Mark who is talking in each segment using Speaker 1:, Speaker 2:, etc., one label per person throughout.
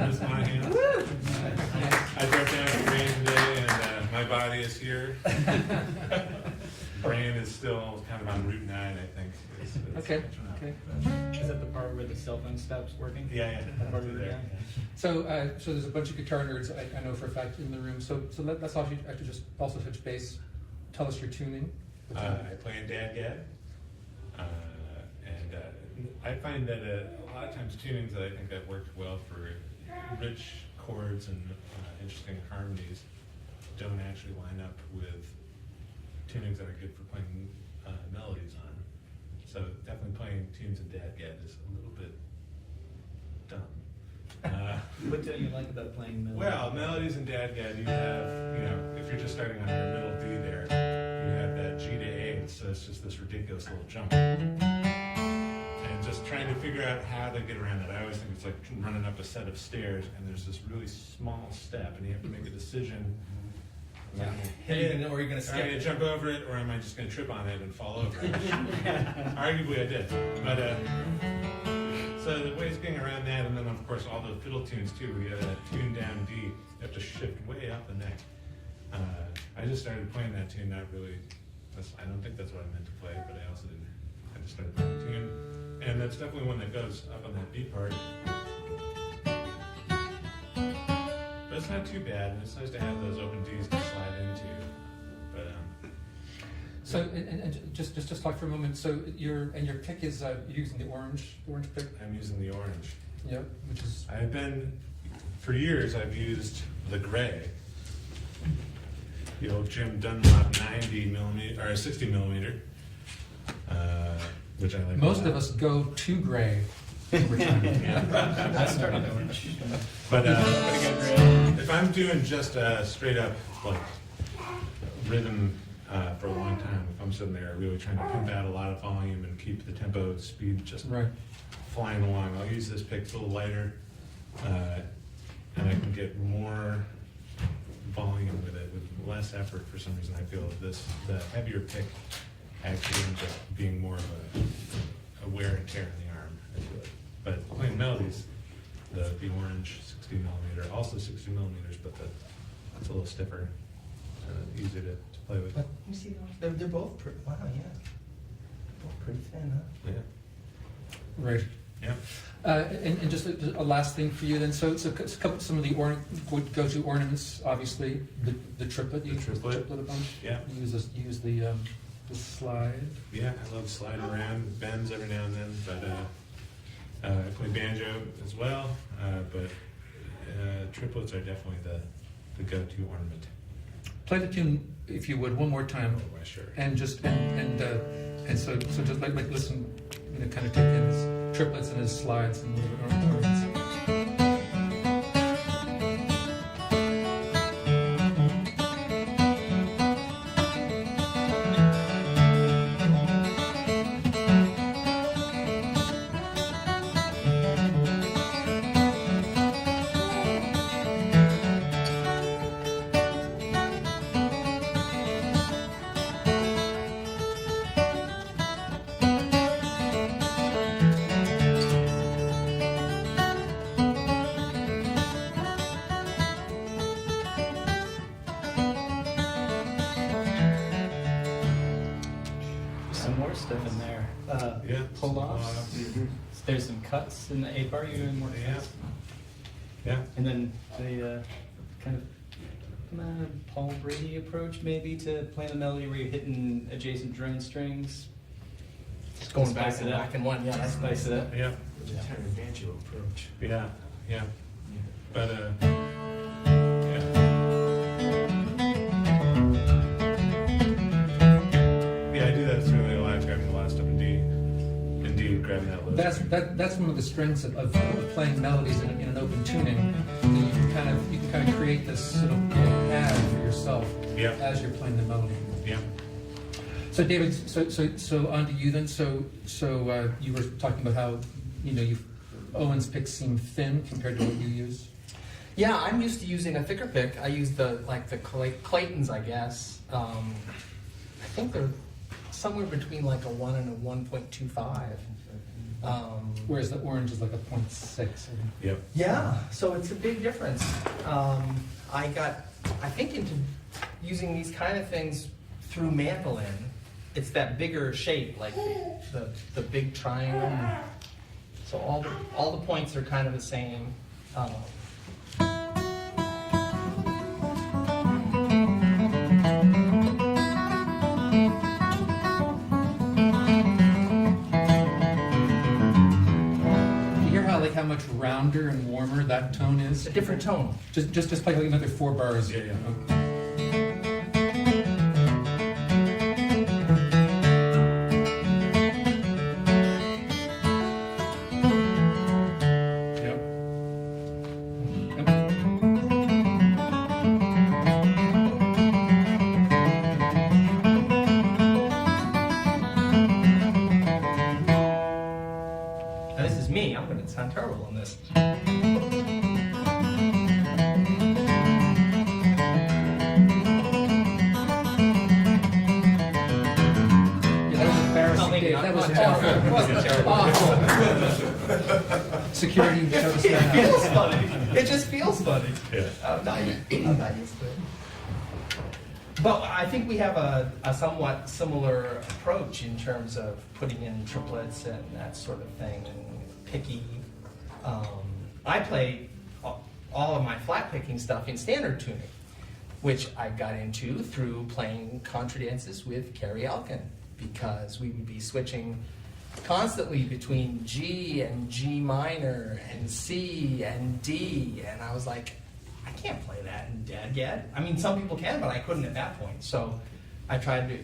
Speaker 1: Miss Monahan. I drove down to Green today, and my body is here. Brain is still kind of on Route 9, I think.
Speaker 2: Okay.
Speaker 3: Is that the part where the cell phone stops working?
Speaker 1: Yeah.
Speaker 3: That part of it,
Speaker 1: There.
Speaker 3: yeah.
Speaker 2: So there's a bunch of guitar nerds I know for a fact in the room. So let's actually just also touch base. Tell us your tuning.
Speaker 1: I play in DAD-GAD, and I find that a lot of times tunings that I think that worked well for rich chords and interesting harmonies don't actually line up with tunings that are good for playing melodies on. So definitely playing tunes in DAD-GAD is a little bit dumb.
Speaker 3: What don't you like about playing melodies?
Speaker 1: Well, melodies in DAD-GAD, you have, if you're just starting on your middle D there, you have that G to A, so it's just this ridiculous little jump. And just trying to figure out how to get around that. I always think it's like running up a set of stairs, and there's this really small step, and you have to make a decision. Am I gonna hit it,
Speaker 4: Or you're going to
Speaker 1: am I going to
Speaker 4: skip it.
Speaker 1: jump over it, or am I just going to trip on it and fall over it? Arguably I did. But so the ways getting around that, and then of course all the fiddle tunes too. We got a tune down D. You have to shift way up the neck. I just started playing that tune. Not really. I don't think that's what I meant to play, but I also didn't. I just started playing the tune, and that's definitely one that goes up on that B part. But it's not too bad, and it's nice to have those open Ds to slide into. But
Speaker 2: So and just talk for a moment. So your pick is you're using the orange pick.
Speaker 1: I'm using the orange.
Speaker 2: Yep, which is
Speaker 1: I've been, for years, I've used the gray. The old Jim Dunlop 90 millimeter, or 60 millimeter, which I like.
Speaker 2: most of us go to gray over time.
Speaker 3: I started orange.
Speaker 1: But if I'm doing just straight up like rhythm for a long time, if I'm sitting there really trying to pump out a lot of volume and keep the tempo speed just
Speaker 2: Right.
Speaker 1: flying along, I'll use this pick. It's a little lighter, and I can get more volume with it with less effort. For some reason, I feel the heavier pick actually ends up being more of a wear and tear in the arm. I feel it. But playing melodies, the orange 60 millimeter, also 60 millimeters, but that's a little stiffer, easier to play with.
Speaker 4: But you see, they're both pretty, wow, yeah. Both pretty thin, huh?
Speaker 1: Yeah.
Speaker 2: Right.
Speaker 1: Yeah.
Speaker 2: And just a last thing for you then. So some of the go-to ornaments, obviously the triplet. You use the
Speaker 1: triplet.
Speaker 2: triplet a bunch.
Speaker 1: Yeah.
Speaker 2: You use the slide.
Speaker 1: Yeah, I love sliding around, bends every now and then, but I play banjo as well, but triplets are definitely the go-to ornament.
Speaker 2: Play the tune if you would one more time.
Speaker 1: Oh, sure.
Speaker 2: And just and so just like listen, kind of take in his triplets and his slides and ornaments.
Speaker 3: Some more stuff in there.
Speaker 1: Yeah.
Speaker 3: Pull-offs. There's some cuts in the A bar. You're doing more
Speaker 1: Yeah.
Speaker 3: cuts.
Speaker 1: Yeah.
Speaker 3: And then the kind of Paul Brady approach maybe to playing the melody where you're hitting adjacent drone strings.
Speaker 4: Just going back
Speaker 3: Spice
Speaker 4: and
Speaker 3: it up.
Speaker 4: back and one, yeah.
Speaker 3: Spice it up.
Speaker 1: Yeah.
Speaker 4: Vegetarian banjo approach.
Speaker 1: Yeah. Yeah. But yeah. Yeah, I do that through the live, grabbing the last stuff in D. Indeed, grabbing that low string.
Speaker 2: That's one of the strengths of playing melodies in an open tuning. You can kind of create this sort of pad for yourself
Speaker 1: Yeah.
Speaker 2: as you're playing the melody.
Speaker 1: Yeah.
Speaker 2: So David, so on to you then. So you were talking about how Owen's picks seem thin compared to what you use.
Speaker 4: Yeah, I'm used to using a thicker pick. I use the Claytons, I guess. I think they're somewhere between like a 1 and a 1.25.
Speaker 2: Whereas the orange is like a 0.6.
Speaker 1: Yep.
Speaker 4: Yeah, so it's a big difference. I think into using these kind of things through mandolin. It's that bigger shape, like the big triangle. So all the points are kind of the same.
Speaker 2: You hear how much rounder and warmer that tone is?
Speaker 4: It's a different tone.
Speaker 2: Just play like another 4 bars.
Speaker 1: Yeah, yeah.
Speaker 2: Yep.
Speaker 4: Now, this is me. I'm going to sound terrible on this.
Speaker 2: Yeah, that was embarrassing,
Speaker 4: maybe
Speaker 2: Dave.
Speaker 4: not.
Speaker 2: That was
Speaker 4: Not terrible. It
Speaker 2: awful.
Speaker 4: wasn't terrible.
Speaker 2: Awful. Security shut us
Speaker 4: It
Speaker 2: down.
Speaker 4: feels funny. It just feels funny.
Speaker 1: Yeah.
Speaker 4: I'm not used to it. But I think we have a somewhat similar approach in terms of putting in triplets and that sort of thing, and picky. I play all of my flat picking stuff in standard tuning, which I got into through playing contra dances with Carrie Elkin, because we would be switching constantly between G and G minor and C and D, and I was like, I can't play that in Dadgad. I mean, some people can, but I couldn't at that point. So I tried to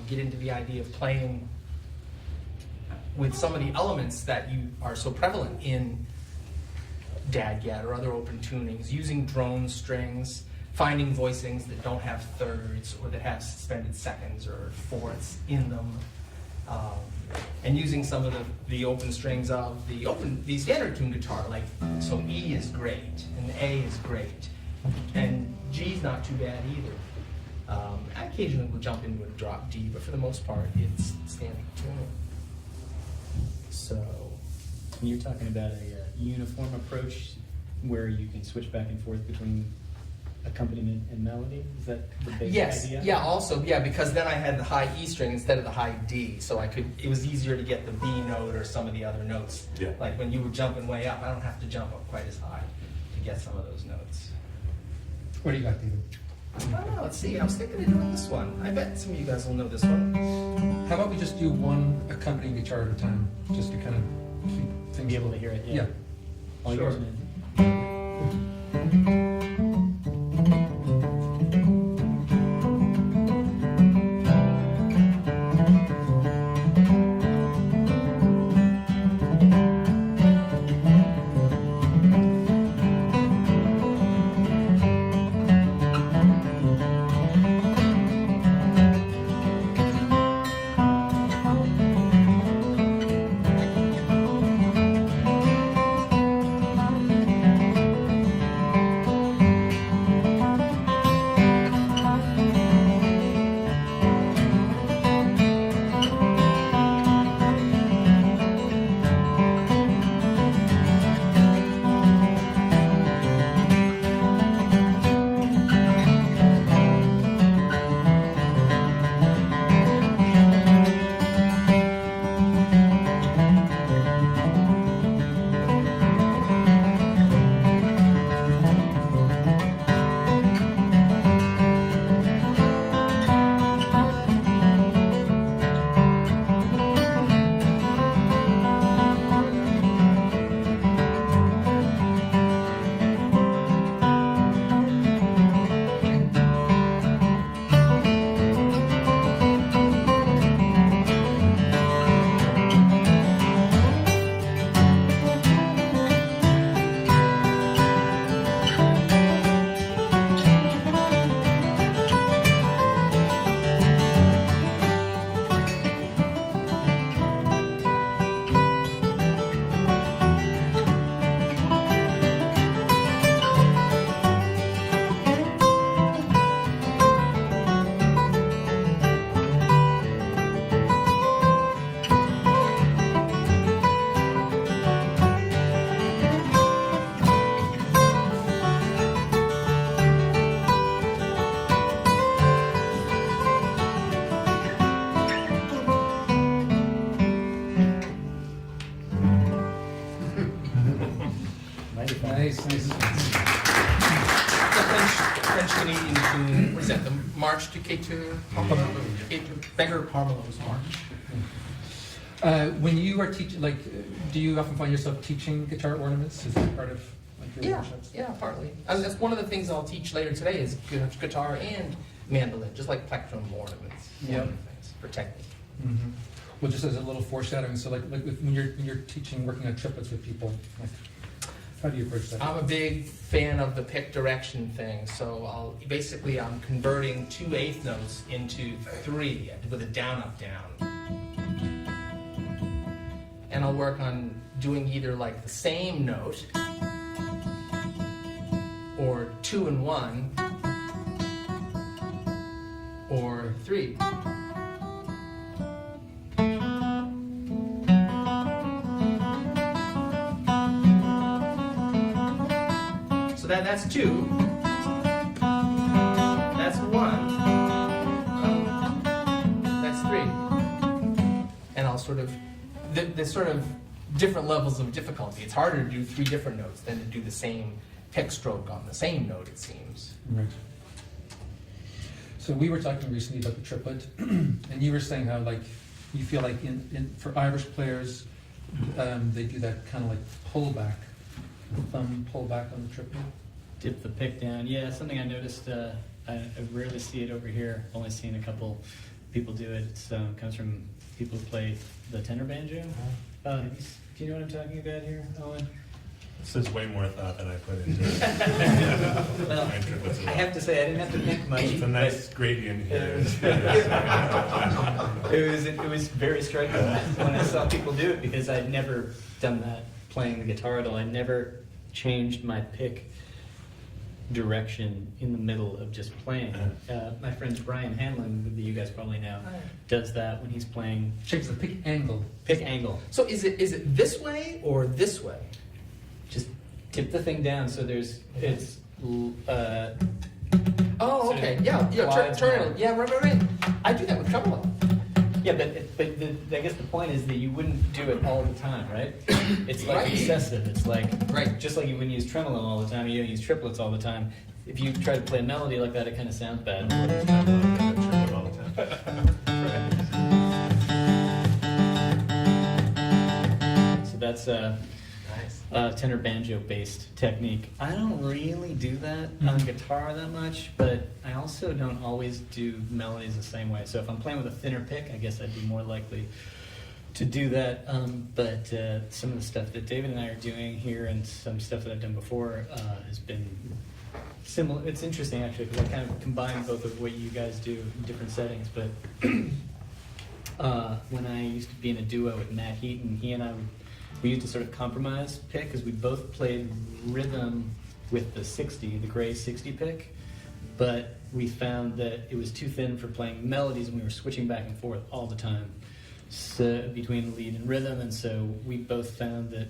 Speaker 4: get into the idea of playing with some of the elements that you are so prevalent in Dadgad or other open tunings, using drone strings, finding voicings that don't have thirds or that have suspended seconds or fourths in them, and using some of the open strings of the standard tune guitar. Like, so E is great and A is great, and G's not too bad either. I occasionally will jump into a drop D, but for the most part, it's standard tuning.
Speaker 3: So, you're talking about a uniform approach where you can switch back and forth between accompaniment and melody? Is that the basic
Speaker 4: Yes,
Speaker 3: idea?
Speaker 4: yeah, also, yeah, because then I had the high E string instead of the high D, so it was easier to get the B note or some of the other notes.
Speaker 1: Yeah.
Speaker 4: Like when you were jumping way up, I don't have to jump up quite as high to get some of those notes.
Speaker 2: What do you got, David?
Speaker 4: I don't know, let's see, I was thinking of doing this one. I bet some of you guys will know this one.
Speaker 2: How about we just do one accompanying guitar at a time, just to kind of keep things
Speaker 3: Be able to hear it, yeah.
Speaker 2: Yeah.
Speaker 3: All
Speaker 4: Sure.
Speaker 3: yours, man. microphone.
Speaker 2: Nice.
Speaker 4: The French Canadian tune, what is that, the March du Quêteur? Beggar Parmelo's March.
Speaker 2: When you are teaching, like, do you often find yourself teaching guitar ornaments? Is that part of like your
Speaker 4: Yeah,
Speaker 2: workshops?
Speaker 4: yeah, partly. And that's one of the things I'll teach later today is guitar and mandolin, just like plectrum ornaments.
Speaker 2: Yep.
Speaker 4: Things for technique.
Speaker 2: Mm-hmm. Well, just as a little foreshadowing, so like when you're teaching, working on triplets with people, like, how do you approach that?
Speaker 4: I'm a big fan of the pick direction thing, so I'm converting 2 8th notes into 3 with a down up down. And I'll work on doing either like the same note or 2 and 1 or 3. So that's 2. That's 1. That's 3. And I'll sort of, there's sort of different levels of difficulty. It's harder to do 3 different notes than to do the same pick stroke on the same note, it seems.
Speaker 2: Right. So we were talking recently about the triplet, and you were saying how like you feel like for Irish players, they do that kind of like pullback, thumb pullback on the triplet.
Speaker 3: Dip the pick down. Yeah, something I noticed. I rarely see it over here. Only seen a couple people do it. It comes from people who play the tenor banjo. Do you know what I'm talking about here, Owen?
Speaker 1: This is way more thought than I put into it.
Speaker 3: Well,
Speaker 1: My triplets as
Speaker 3: I
Speaker 1: well.
Speaker 3: have to say I didn't have to think much.
Speaker 1: It's a nice gradient here.
Speaker 3: It was very striking when I saw people do it because I'd never done that playing the guitar at all. I never changed my pick direction in the middle of just playing. My friend Brian Hanlon, that you guys probably know, does that when he's playing.
Speaker 2: Change the pick angle.
Speaker 3: Pick angle.
Speaker 4: So is it this way or this way?
Speaker 3: Just tip the thing down so it's.
Speaker 4: Oh, okay. Yeah.
Speaker 3: Glides
Speaker 4: Turn
Speaker 3: more.
Speaker 4: it. Yeah, right. I do that with tremolo.
Speaker 3: Yeah, but I guess the point is that you wouldn't do it all the time, right? It's like
Speaker 4: Right.
Speaker 3: recessive. It's like
Speaker 4: Right.
Speaker 3: just like you wouldn't use tremolo all the time. You don't use triplets all the time. If you try to play a melody like that, it kind of sounds bad.
Speaker 1: All the time.
Speaker 3: So that's
Speaker 4: Nice.
Speaker 3: tenor banjo based technique. I don't really do that on guitar that much, but I also don't always do melodies the same way. So if I'm playing with a thinner pick, I guess I'd be more likely to do that. But some of the stuff that David and I are doing here and some stuff that I've done before has been similar. It's interesting actually because I kind of combine both of what you guys do in different settings. But when I used to be in a duo with Matt Heaton, he and I we used to sort of compromise pick because we both played rhythm with the 60, the gray 60 pick, but we found that it was too thin for playing melodies and we were switching back and forth all the time between lead and rhythm, and so we both found that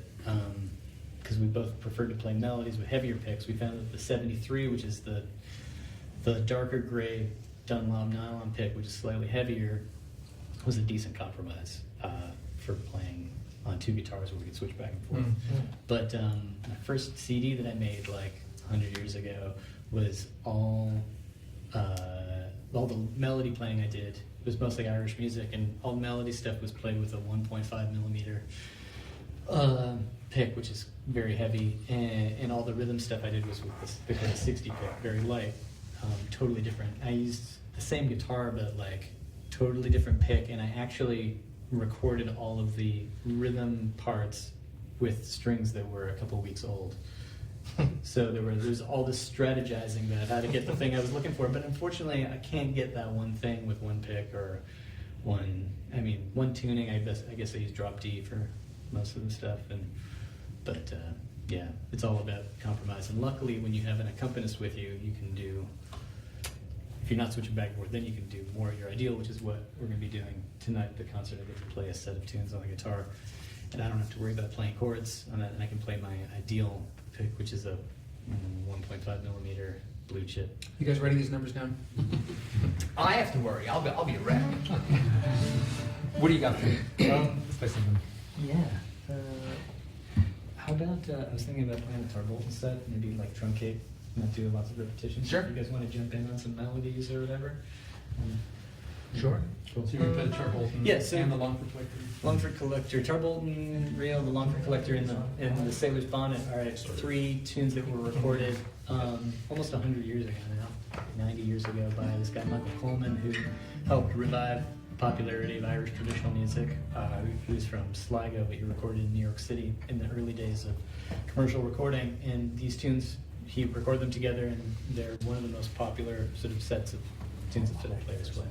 Speaker 3: because we both preferred to play melodies with heavier picks, we found that the 73, which is the darker gray Dunlop nylon pick, which is slightly heavier, was a decent compromise for playing on 2 guitars where we could switch back and forth.
Speaker 2: Mm-hmm.
Speaker 3: But my first CD that I made like 100 years ago was all the melody playing I did. It was mostly Irish music, and all the melody stuff was played with a 1.5 millimeter pick, which is very heavy, and all the rhythm stuff I did was with the 60 pick, very light, totally different. I used the same guitar, but like totally different pick, and I actually recorded all of the rhythm parts with strings that were a couple weeks old. So there's all this strategizing about how to get the thing I was looking for, but unfortunately I can't get that one thing with one pick or one tuning. I guess I use drop D for most of the stuff, but yeah, it's all about compromise. And luckily when you have an accompanist with you, you can do, if you're not switching back and forth, then you can do more of your ideal, which is what we're going to be doing tonight at the concert. I get to play a set of tunes on the guitar, and I don't have to worry about playing chords on that, and I can play my ideal pick, which is a 1.5 millimeter blue chip.
Speaker 2: You guys writing these numbers down?
Speaker 4: I have to worry. I'll be a wreck.
Speaker 2: What do you got for me? Let's play something.
Speaker 3: Yeah. How about, I was thinking about playing a guitar bolt instead, maybe like truncate, not do lots of repetitions.
Speaker 2: Sure.
Speaker 3: If you guys want to jump in on some melodies or whatever.
Speaker 2: Sure.
Speaker 3: Cool.
Speaker 2: So you're gonna play the Char Bolton
Speaker 3: Yeah, so-
Speaker 2: and the Longford Collector?
Speaker 3: Longford Collector, Char Bolton, Reel, the Longford Collector, and the Sailor's Bonnet are 3 tunes that were recorded almost 100 years ago now, 90 years ago, by this guy Michael Coleman, who helped revive the popularity of Irish traditional music. He was from Sligo, but he recorded in New York City in the early days of commercial recording. And these tunes, he recorded them together, and they're one of the most popular sort of sets of tunes that fiddle players play.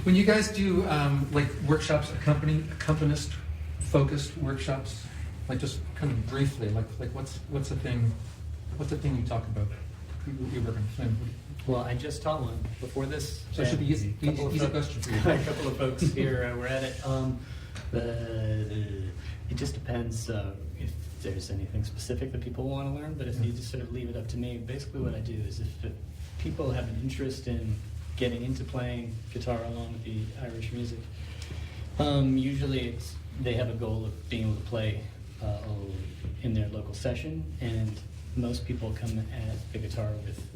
Speaker 2: When you guys do like workshops, accompanist focused workshops, like just kind of briefly, like what's the thing you talk about? You work on Flynn.
Speaker 3: Well, I just taught one before this.
Speaker 2: So it should be easy. Easy question for you.
Speaker 3: A couple of folks here were at it. It just depends. If there's anything specific that people want to learn, but if you just sort of leave it up to me, basically what I do is if people have an interest in getting into playing guitar along with the Irish music, usually they have a goal of being able to play in their local session, and most people come at the guitar with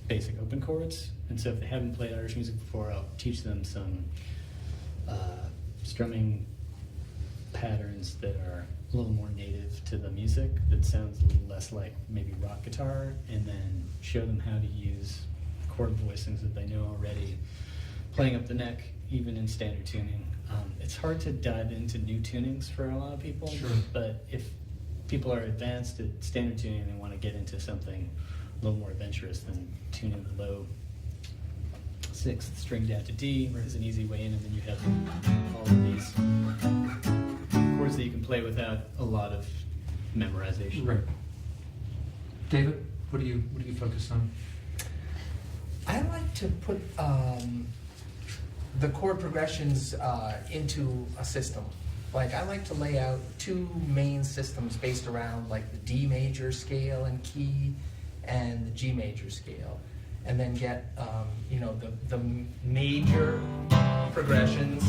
Speaker 3: basic open chords, and so if they haven't played Irish music before, I'll teach them some strumming patterns that are a little more native to the music, that sounds a little less like maybe rock guitar, and then show them how to use chord voicings that they know already, playing up the neck, even in standard tuning. It's hard to dive into new tunings for a lot of people,
Speaker 2: Sure.
Speaker 3: but if people are advanced at standard tuning and they want to get into something a little more adventurous, then tuning the low sixth string down to D is an easy way in, and then you have all of these chords that you can play without a lot of memorization.
Speaker 2: Right. David, what do you focus on?
Speaker 4: I like to put the chord progressions into a system. Like, I like to lay out two main systems based around like the D major scale and key and the G major scale, and then get the major progressions,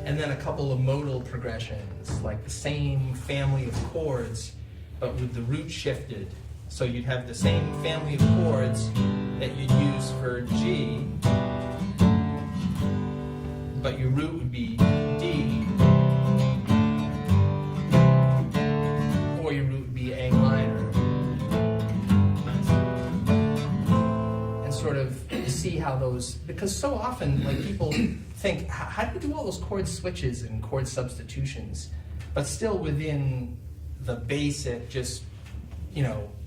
Speaker 4: and then a couple of modal progressions, like the same family of chords, but with the root shifted. So you'd have the same family of chords that you'd use for G, but your root would be D, or your root would be A minor. And sort of see how those, because so often like people think, how do you do all those chord switches and chord substitutions, but still within the basic, just,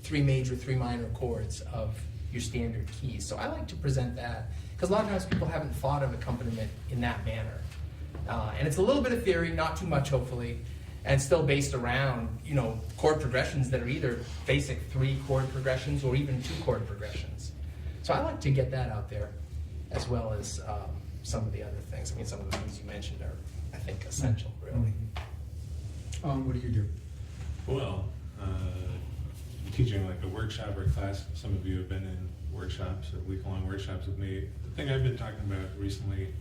Speaker 4: three major, three minor chords of your standard keys. So I like to present that, because a lot of times people haven't thought of accompaniment in that manner. And it's a little bit of theory, not too much hopefully, and still based around, chord progressions that are either basic 3 chord progressions or even 2 chord progressions. So I like to get that out there, as well as some of the other things. I mean, some of the things you mentioned are, I think, essential, really.
Speaker 2: What do you do?
Speaker 1: Well, teaching like a workshop or a class, some of you have been in workshops or week-long workshops with me. The thing I've been talking about recently,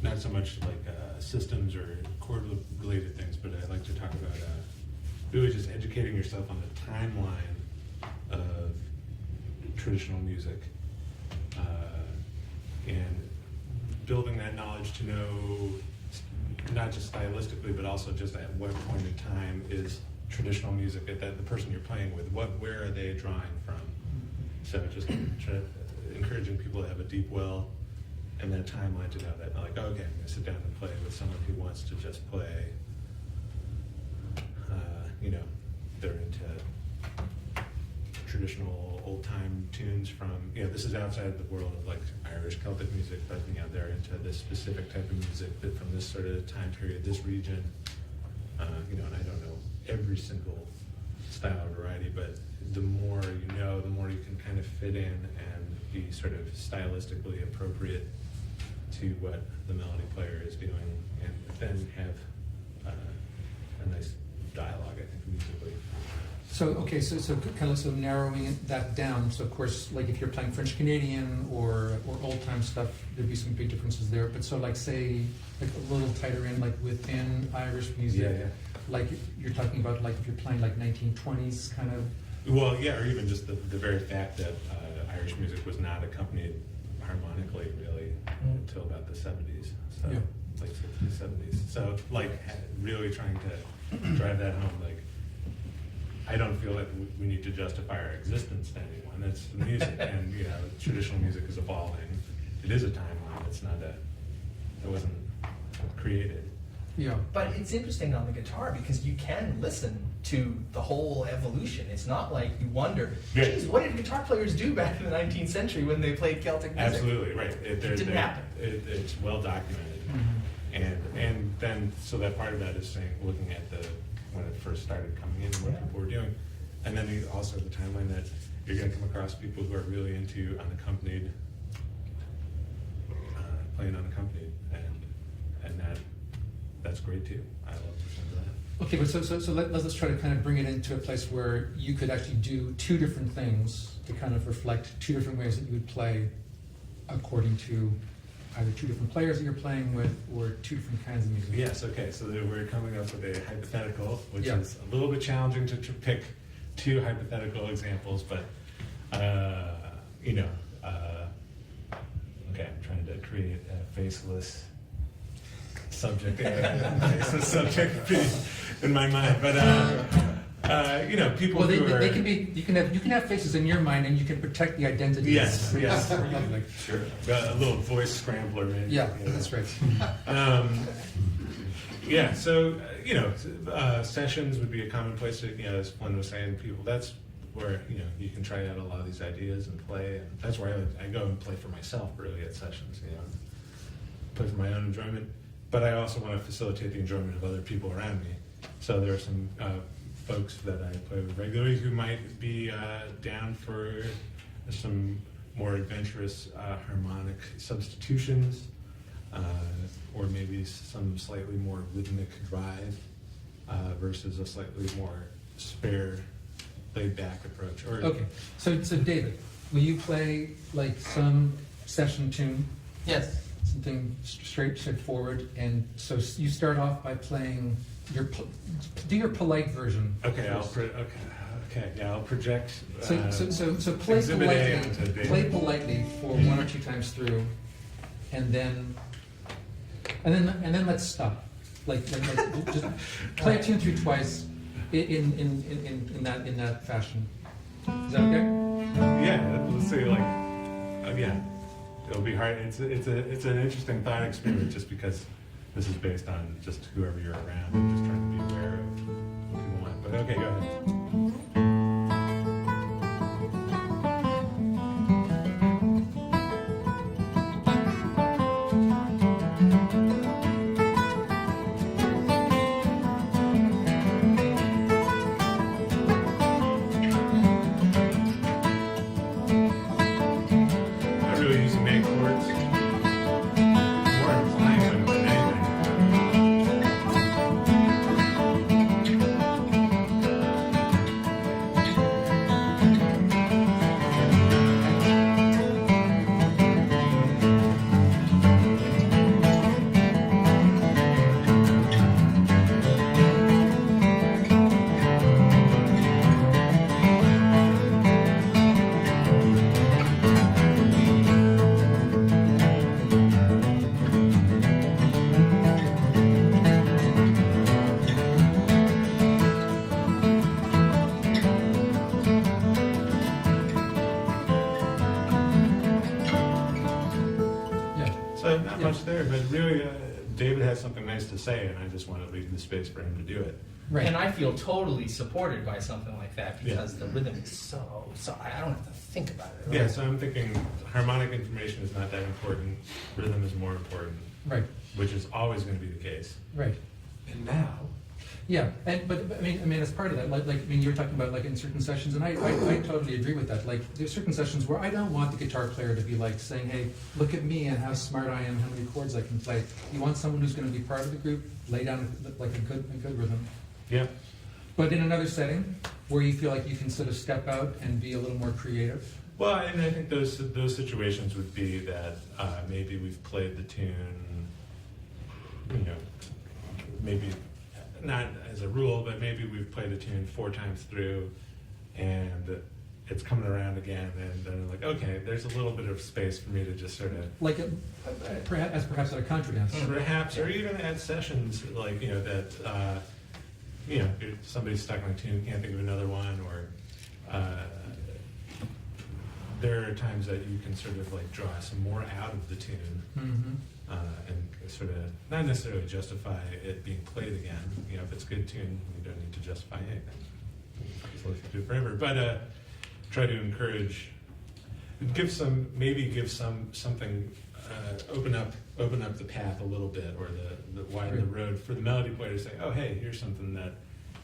Speaker 1: not so much like systems or chord-related things, but I like to talk about really just educating yourself on the timeline of traditional music, and building that knowledge to know not just stylistically, but also just at what point in time is traditional music that the person you're playing with, where are they drawing from? So just encouraging people to have a deep well and then a timeline to know that, like, oh, okay, I'm going to sit down and play with someone who wants to just play, they're into traditional old-time tunes from, this is outside of the world of like Irish Celtic music, but they're into this specific type of music that from this sort of time period, this region, and I don't know every single style or variety, but the more you know, the more you can kind of fit in and be sort of stylistically appropriate to what the melody player is doing, and then have a nice dialogue, I think, musically.
Speaker 2: So kind of narrowing that down. So of course, like if you're playing French Canadian or old time stuff, there'd be some big differences there. But so like say like a little tighter in, like within Irish music, like you're talking about like if you're playing like 1920s kind of.
Speaker 1: Well, yeah, or even just the very fact that Irish music was not accompanied harmonically really until about the 70s, so like 60s, 70s. So like really trying to drive that home, like I don't feel that we need to justify our existence to anyone. It's the music, and traditional music is evolving. It is a timeline. It's not it wasn't created.
Speaker 2: Yeah.
Speaker 4: But it's interesting on the guitar because you can listen to the whole evolution. It's not like you wonder, geez, what did guitar players do back in the 19th century when they played Celtic music?
Speaker 1: Absolutely, right. It
Speaker 4: didn't happen.
Speaker 1: It's well documented. Mm-hmm. And then, so that part of that is saying, looking at when it first started coming in, what people were doing. And then also the timeline that you're going to come across people who are really into unaccompanied, playing unaccompanied, and that's great too. I love listening to that.
Speaker 2: Okay, but so let's try to kind of bring it into a place where you could actually do two different things to kind of reflect two different ways that you would play according to either two different players that you're playing with or two different kinds of music.
Speaker 1: Yes, okay, so we're coming up with a hypothetical, which
Speaker 2: Yeah.
Speaker 1: is a little bit challenging to pick two hypothetical examples, but, you know, okay, I'm trying to create a faceless subject, faceless subject in my mind, but, you know, people
Speaker 2: Well,
Speaker 1: who are...
Speaker 2: they can be. You can have faces in your mind, and you can protect the identity.
Speaker 1: Yes, yes.
Speaker 2: Like,
Speaker 1: Sure. Got a little voice scrambler, maybe.
Speaker 2: yeah,
Speaker 1: you know.
Speaker 2: that's right.
Speaker 1: Yeah, so, you know, sessions would be a common place to, you know, as Flynn was saying, people, that's where, you know, you can try out a lot of these ideas and play, and that's where I go and play for myself, really, at sessions, you know, play for my own enjoyment, but I also want to facilitate the enjoyment of other people around me. So there are some folks that I play with regularly who might be down for some more adventurous harmonic substitutions, or maybe some slightly more rhythmic drive versus a slightly more spare, laid-back approach. Or
Speaker 2: Okay, so David, will you play like some session tune,
Speaker 4: Yes.
Speaker 2: something straightforward, and so you start off by playing do your polite version.
Speaker 1: Okay,
Speaker 2: first.
Speaker 1: I'll project.
Speaker 2: So play
Speaker 1: Exhibit A onto
Speaker 2: politely.
Speaker 1: David.
Speaker 2: Play politely for one or two times through, and then let's stop. Like just play a tune through twice in that fashion. Is that okay?
Speaker 1: Yeah, let's say yeah, it'll be hard. It's an interesting thought experiment just because this is based on just whoever you're around and just trying to be aware of what you want. But okay, go ahead. Not really using main chords. More implying them than anything.
Speaker 2: Yeah.
Speaker 1: So not much there, but really, David has something nice to say, and I just want to leave the space for him to do it.
Speaker 2: Right.
Speaker 4: And I feel totally supported by something like that because the rhythm is so I don't have to think about it.
Speaker 1: Yeah, so I'm thinking harmonic information is not that important. Rhythm is more important,
Speaker 2: Right.
Speaker 1: which is always going to be the case.
Speaker 2: Right.
Speaker 1: And now,
Speaker 2: Yeah, but I mean, as part of that, you were talking about like in certain sessions, and I totally agree with that. Like, there's certain sessions where I don't want the guitar player to be like saying, "Hey, look at me and how smart I am, how many chords I can play." You want someone who's going to be part of the group, lay down like a good rhythm.
Speaker 1: yeah,
Speaker 2: But in another setting where you feel like you can sort of step out and be a little more creative.
Speaker 1: well, and I think those situations would be that maybe we've played the tune, you know, maybe not as a rule, but maybe we've played the tune 4 times through, and it's coming around again, and then like, okay, there's a little bit of space for me to just sort of
Speaker 2: Like perhaps at a contra dance.
Speaker 1: perhaps, or even at sessions like, you know, that you know, if somebody's stuck on a tune, can't think of another one, or there are times that you can sort of like draw some more out of the tune,
Speaker 2: Mm-hmm.
Speaker 1: and sort of not necessarily justify it being played again. You know, if it's a good tune, you don't need to justify anything. Just let it do it forever. But try to encourage, give something, open up the path a little bit, or the widen the road for the melody player to say, oh, hey, here's something that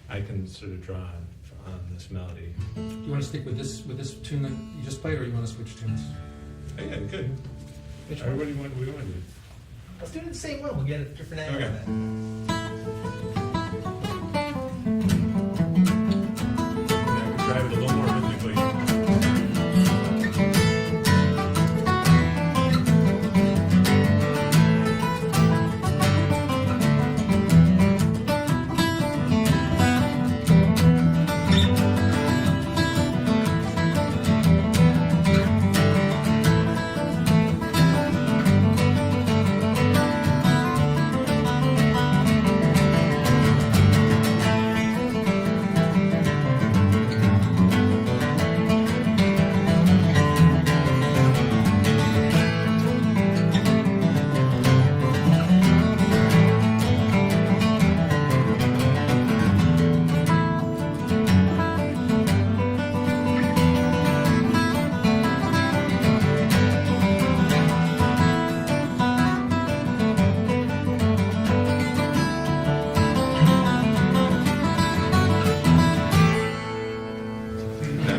Speaker 1: I can sort of draw on this melody.
Speaker 2: You want to stick with this tune that you just played, or you want to switch tunes?
Speaker 1: Yeah, good.
Speaker 4: Which one?
Speaker 1: What do we want to do?
Speaker 4: Let's do it the same one. We'll get a different angle
Speaker 1: Okay.
Speaker 4: on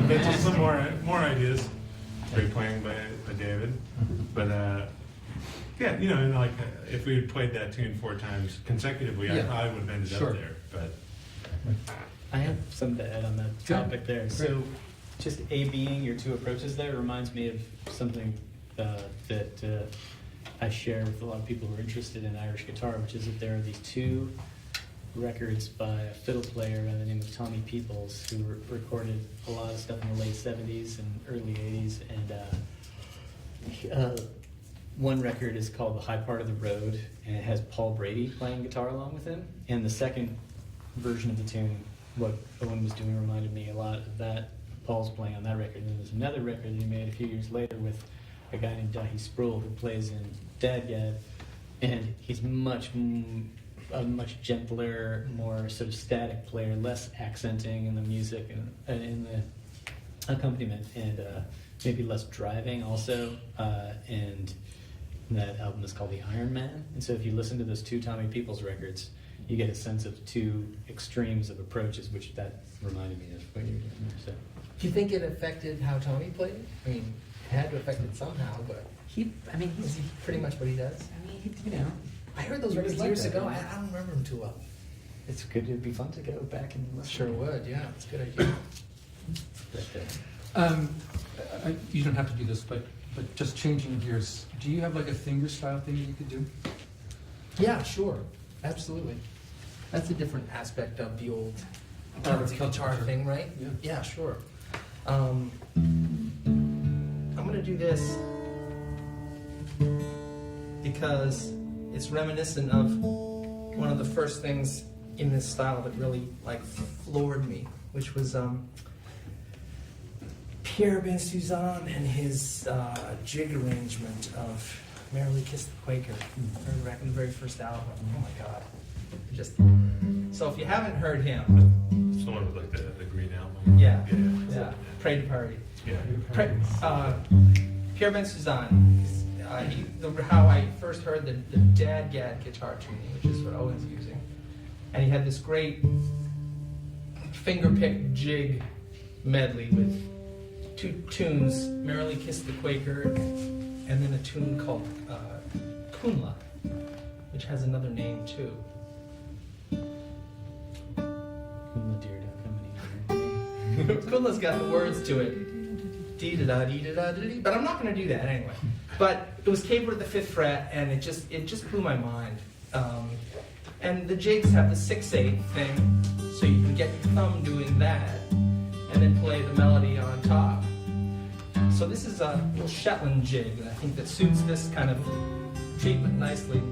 Speaker 1: Just some more ideas. Great playing by David. But yeah, you know, and like if we had played that tune 4 times consecutively, I
Speaker 2: Yeah.
Speaker 1: probably would have ended
Speaker 2: Sure.
Speaker 1: up there. But
Speaker 3: I have something to add on that
Speaker 2: Good.
Speaker 3: topic there. So, just A-Bing your 2 approaches there reminds me of something that I share with a lot of people who are interested in Irish guitar, which is that there are these 2 records by a fiddle player by the name of Tommy Peoples, who recorded a lot of stuff in the late 70s and early 80s. And one record is called The High Part of the Road, and it has Paul Brady playing guitar along with him. And the second version of the tune, what Owen was doing, reminded me a lot of that. Paul's playing on that record. And then there's another record that he made a few years later with a guy named Dahi Sproul, who plays in Dadgad, and he's a much gentler, more sort of static player, less accenting in the music and in the accompaniment, and maybe less driving also. And that album is called The Iron Man. And so if you listen to those 2 Tommy Peoples records, you get a sense of 2 extremes of approaches, which that reminded me of what you were doing there. So.
Speaker 4: Do you think it affected how Tommy played? I mean, it had to affect it somehow, but is he pretty much what he does? I heard those
Speaker 3: He was
Speaker 4: records
Speaker 3: like
Speaker 4: years
Speaker 3: that,
Speaker 4: ago.
Speaker 3: yeah.
Speaker 4: I don't remember them too well.
Speaker 3: It's good. It'd be fun to go back and listen.
Speaker 4: Sure would, yeah. It's a good idea.
Speaker 3: But,
Speaker 2: You don't have to do this, but just changing gears, do you have like a finger style thing you could do?
Speaker 4: Yeah, sure. Absolutely. That's a different aspect of the old Celtic guitar thing, right?
Speaker 2: Yeah.
Speaker 4: Yeah, sure. I'm gonna do this because it's reminiscent of one of the first things in this style that really like floored me, which was Pierre Ben Suzanne and his jig arrangement of Merrily Kiss the Quaker, back in the very first album. Oh my God. Just so if you haven't heard him,
Speaker 1: it's the one with like the green album.
Speaker 4: yeah,
Speaker 1: Yeah.
Speaker 4: Pray to Party.
Speaker 1: Yeah.
Speaker 4: Pierre Ben Suzanne, how I first heard the Dadgad guitar tuning, which is what Owen's using, and he had this great finger-picked jig medley with 2 tunes, Merrily Kiss the Quaker, and then a tune called Kunla, which has another name too. Kunla's got the words to it. Dee-da-da-dee-da-da-dee, but I'm not going to do that anyway. But it was capered at the 5th fret, and it just blew my mind. And the jigs have the 6/8 thing, so you can get your thumb doing that, and then play the melody on top. So this is a little Shetland jig, and I think that suits this kind of treatment nicely.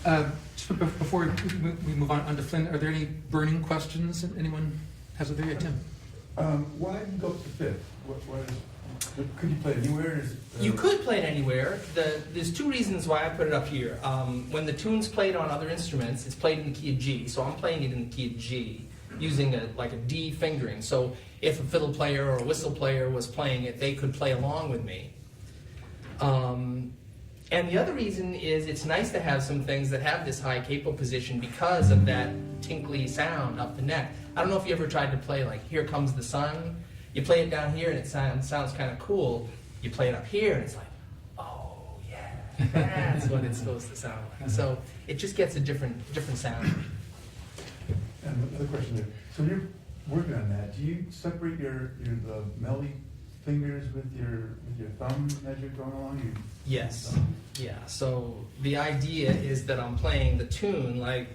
Speaker 2: Before we move on to Flynn, are there any burning questions that anyone has? There, yeah, Tim.
Speaker 5: Why didn't you go up to fifth? Could you play anywhere?
Speaker 4: You could play it anywhere. There's two reasons why I put it up here. When the tune's played on other instruments, it's played in the key of G, so I'm playing it in the key of G, using like a D fingering. So if a fiddle player or a whistle player was playing it, they could play along with me. And the other reason is it's nice to have some things that have this high capo position because of that tinkly sound up the neck. I don't know if you ever tried to play like Here Comes the Sun. You play it down here and it sounds kind of cool. You play it up here and it's like, oh yeah, that's what it's supposed to sound like. So it just gets a different sound.
Speaker 5: And another question there. So you're working on that. Do you separate the melody fingers with your thumb as you're going along?
Speaker 4: Yes. Yeah. So the idea is that I'm playing the tune like.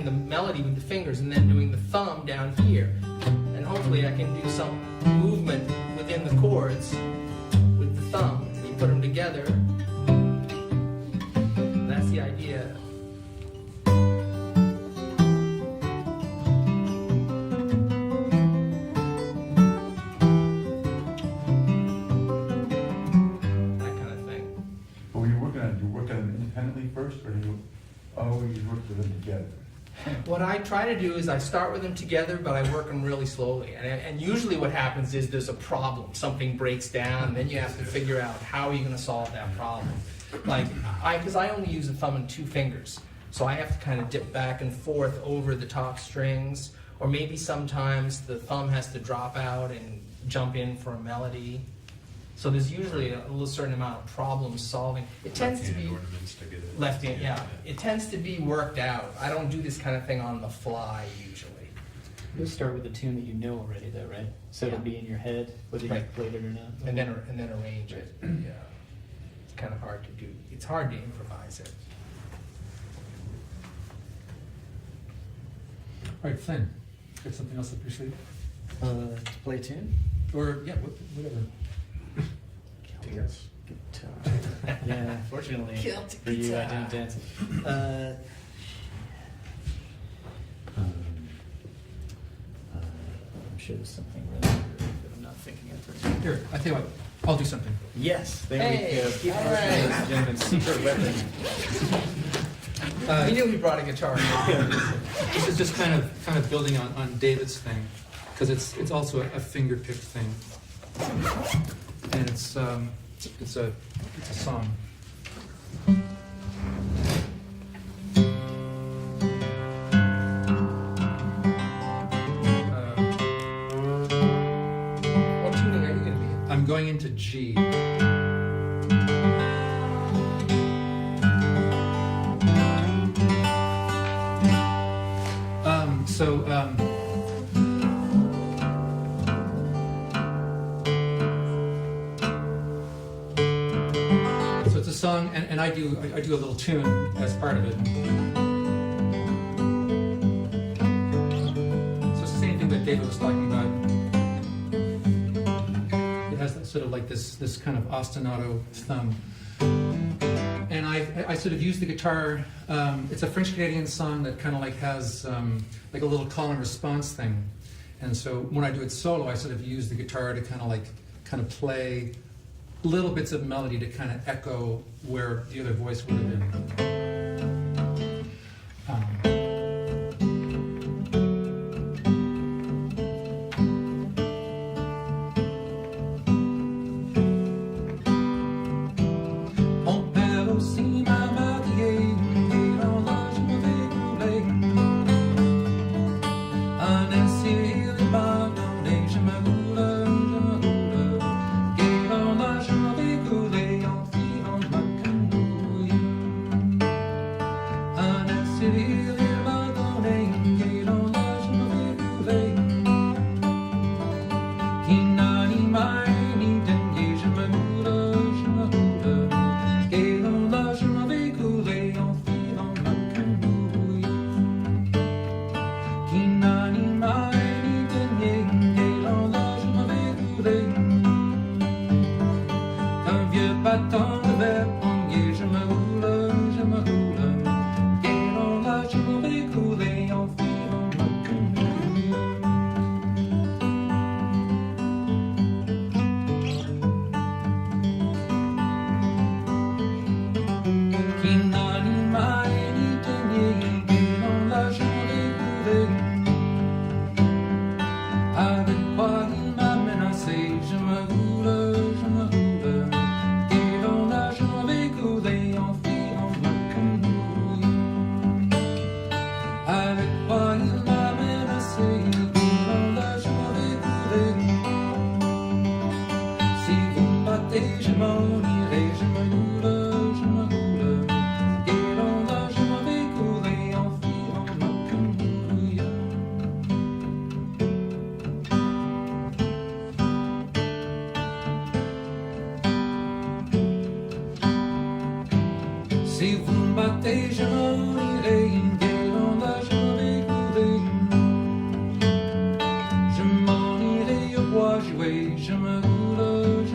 Speaker 4: The melody with the fingers and then doing the thumb down here, and hopefully I can do some movement within the chords with the thumb. You put them together. That's the idea. That kind of thing.
Speaker 5: But when you're working on it, do you work on them independently first, or do you always work with them together?
Speaker 4: What I try to do is I start with them together, but I work them really slowly. And usually what happens is there's a problem. Something breaks down, then you have to figure out how are you going to solve that problem. Like, because I only use the thumb and two fingers, so I have to kind of dip back and forth over the top strings, or maybe sometimes the thumb has to drop out and jump in for a melody. So there's usually a little certain amount of problem solving. It tends to be
Speaker 1: ornaments to get it.
Speaker 4: left hand, yeah. It tends to be worked out. I don't do this kind of thing on the fly usually.
Speaker 3: You'll start with a tune that you know already, though, right? So it'll be in your head, whether you
Speaker 4: Right.
Speaker 3: played it or not.
Speaker 4: And then arrange it. Yeah. It's kind of hard to do. It's hard to improvise it.
Speaker 2: All right, Flynn, got something else up your sleeve?
Speaker 3: To play a tune?
Speaker 2: Or, yeah, whatever.
Speaker 5: Yes.
Speaker 3: Guitar. Yeah, fortunately
Speaker 4: Celtic
Speaker 3: for you, I
Speaker 4: Guitar.
Speaker 3: didn't dance. I'm sure there's something really good that I'm not thinking of right now.
Speaker 2: Here, I tell you what, I'll do something.
Speaker 3: Yes, there
Speaker 4: Hey,
Speaker 3: we go.
Speaker 4: all right.
Speaker 3: Ladies and gentlemen, secret weapon.
Speaker 4: He knew he brought a guitar.
Speaker 2: This is just kind of building on David's thing, because it's also a finger pick thing, and it's a song.
Speaker 4: What tuning are you going to be in?
Speaker 2: I'm going into G. So it's a song, and I do a little tune as part of it. So it's the same thing that David was talking about. It has that sort of like this kind of ostinato thumb. And I sort of use the guitar. It's a French Canadian song that kind of like has like a little call and response thing. And so when I do it solo, I sort of use the guitar to kind of play little bits of melody to kind of echo where the other voice would have been. On perd aussi ma mariée, et dans l'âge me déroulé. Un essai de pardonner, je me roule, et dans l'âge me déroulé, en fille, en ma canouille. écoulé, je m'en irai, Guéranda, je m'en écoulé. Je m'en irai au bois jouer, je me roule,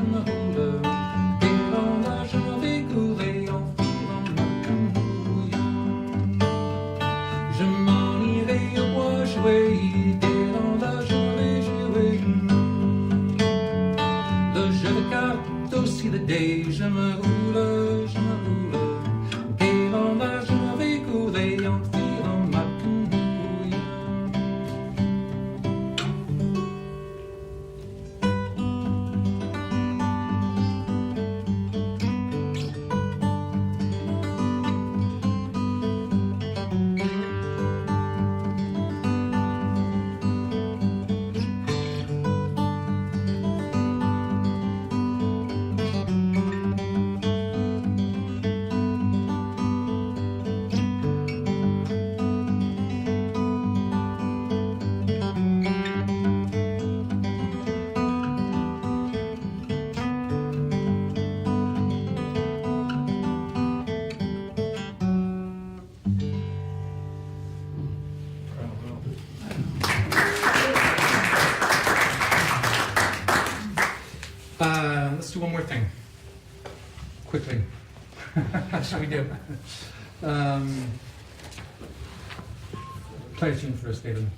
Speaker 2: Guéranda, je m'en écoulé en filant ma cambouille. Je m'en irai au bois jouer, Guéranda, je vais jouer. Le jeu de cartes aussi le dé, je me roule, Guéranda, je m'en vais couler en filant ma cambouille. Let's do one more thing. Quickly. How shall we do? Play a tune for us, David.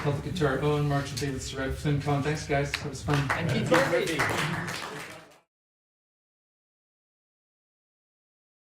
Speaker 2: Celtic Guitar, Owen Marshall, David Surette, Flynn Cohen. Thanks, guys. It was fun.
Speaker 4: And Keith Murphy.